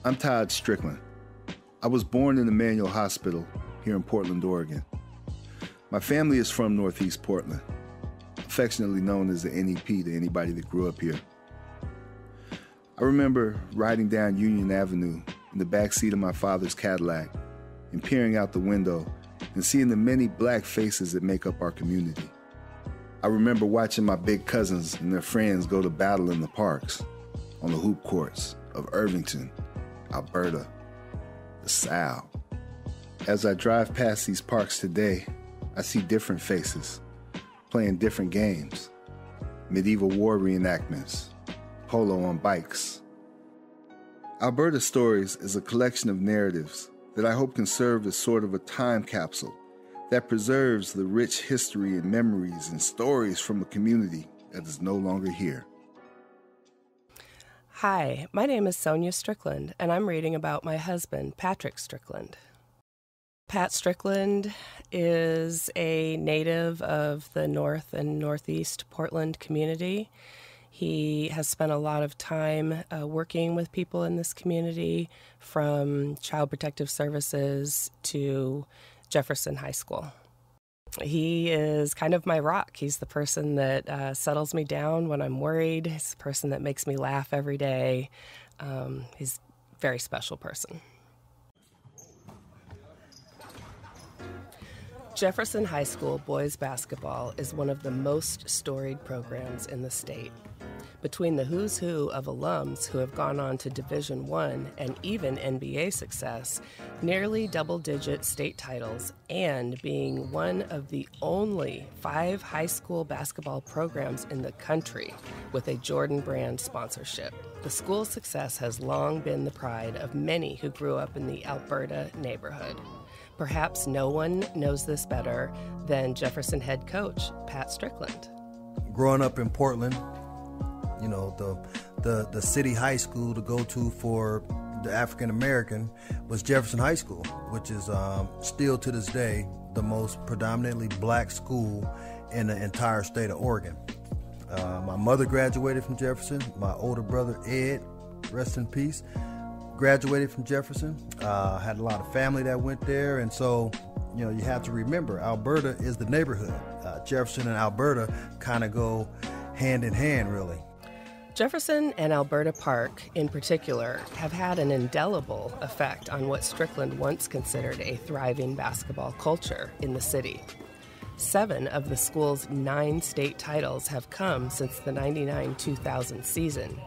I'm Todd Strickland. I was born in the Manual Hospital here in Portland, Oregon. My family is from Northeast Portland, affectionately known as the NEP to anybody that grew up here. I remember riding down Union Avenue in the backseat of my father's Cadillac and peering out the window and seeing the many black faces that make up our community. I remember watching my big cousins and their friends go to battle in the parks, on the hoop courts of Irvington, Alberta, the South. As I drive past these parks today, I see different faces, playing different games, medieval war reenactments, polo on bikes. Alberta Stories is a collection of narratives that I hope can serve as sort of a time capsule that preserves the rich history and memories and stories from a community that is no longer here. Hi, my name is Sonia Strickland, and I'm reading about my husband, Patrick Strickland. Pat Strickland is a native of the North and Northeast Portland community. He has spent a lot of time working with people in this community, from Child Protective Services to Jefferson High School. He is kind of my rock. He's the person that settles me down when I'm worried. He's the person that makes me laugh every day. He's a very special person. Jefferson High School boys basketball is one of the most storied programs in the state. Between the who's who of alums who have gone on to Division I and even NBA success, nearly double-digit state titles, and being one of the only 5 high school basketball programs in the country with a Jordan brand sponsorship, the school's success has long been the pride of many who grew up in the Alberta neighborhood. Perhaps no one knows this better than Jefferson head coach Pat Strickland. Growing up in Portland, you know, the city high school to go to for the African American was Jefferson High School, which is still to this day the most predominantly black school in the entire state of Oregon. My mother graduated from Jefferson. My older brother Ed, rest in peace, graduated from Jefferson. Had a lot of family that went there, and so you know, you have to remember Alberta is the neighborhood. Jefferson and Alberta kind of go hand in hand, really. Jefferson and Alberta Park, in particular, have had an indelible effect on what Strickland once considered a thriving basketball culture in the city. 7 of the school's 9 state titles have come since the 99-2000 season,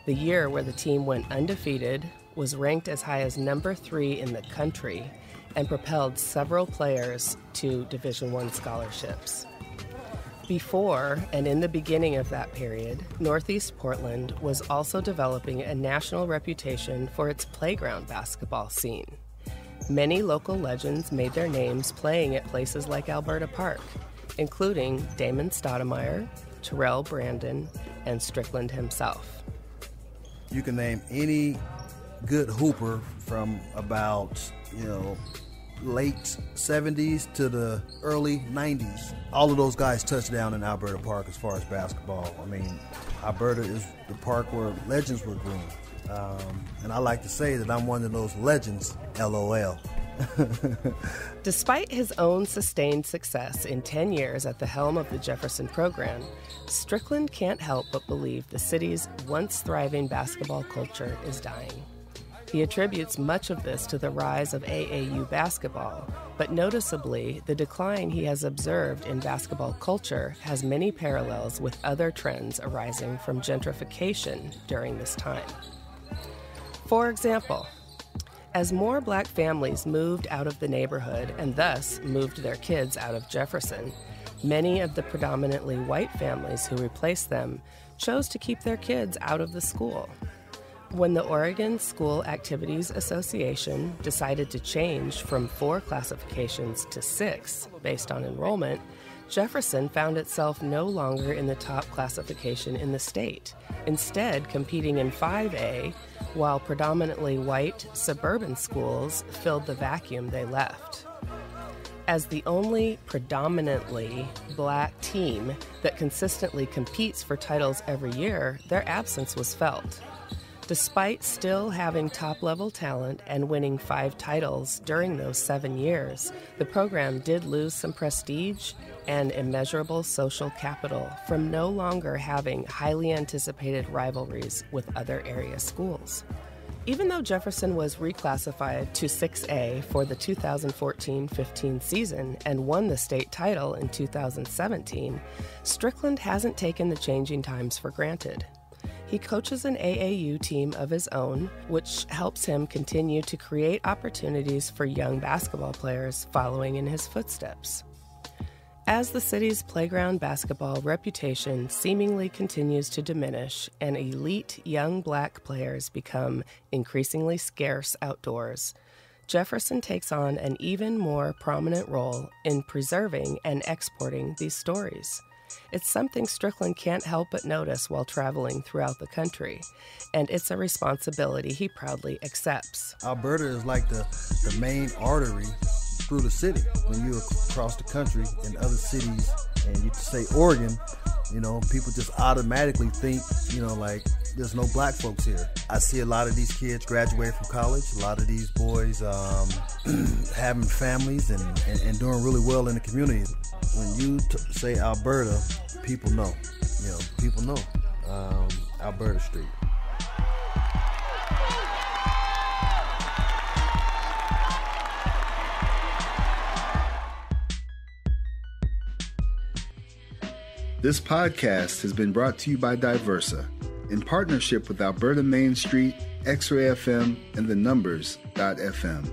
the year where the team went undefeated, was ranked as high as number 3 in the country, and propelled several players to Division I scholarships. Before and in the beginning of that period, Northeast Portland was also developing a national reputation for its playground basketball scene. Many local legends made their names playing at places like Alberta Park, including Damon Stoudemire, Terrell Brandon, and Strickland himself. You can name any good hooper from about, late 70s to the early 90s. All of those guys touched down in Alberta Park as far as basketball. I mean, Alberta is the park where legends were groomed. And I like to say that I'm one of those legends, LOL. Despite his own sustained success in 10 years at the helm of the Jefferson program, Strickland can't help but believe the city's once thriving basketball culture is dying. He attributes much of this to the rise of AAU basketball, but noticeably, the decline he has observed in basketball culture has many parallels with other trends arising from gentrification during this time. For example, as more black families moved out of the neighborhood and thus moved their kids out of Jefferson, many of the predominantly white families who replaced them chose to keep their kids out of the school. When the Oregon School Activities Association decided to change from 4 classifications to 6 based on enrollment, Jefferson found itself no longer in the top classification in the state, instead competing in 5A, while predominantly white suburban schools filled the vacuum they left. As the only predominantly black team that consistently competes for titles every year, their absence was felt. Despite still having top-level talent and winning 5 titles during those 7 years, the program did lose some prestige and immeasurable social capital from no longer having highly anticipated rivalries with other area schools. Even though Jefferson was reclassified to 6A for the 2014-15 season and won the state title in 2017, Strickland hasn't taken the changing times for granted. He coaches an AAU team of his own, which helps him continue to create opportunities for young basketball players following in his footsteps. As the city's playground basketball reputation seemingly continues to diminish and elite young black players become increasingly scarce outdoors, Jefferson takes on an even more prominent role in preserving and exporting these stories. It's something Strickland can't help but notice while traveling throughout the country, and it's a responsibility he proudly accepts. Alberta is like the main artery through the city. When you're across the country in other cities and you say Oregon, people just automatically think, like there's no black folks here. I see a lot of these kids graduate from college, a lot of these boys having families and doing really well in the community. When you say Alberta, people know, Alberta Street. This podcast has been brought to you by Diversa, in partnership with Alberta Main Street, X-Ray FM, and the Numbers.fm.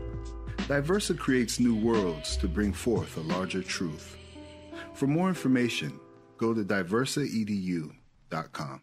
Diversa creates new worlds to bring forth a larger truth. For more information, go to diversaedu.com.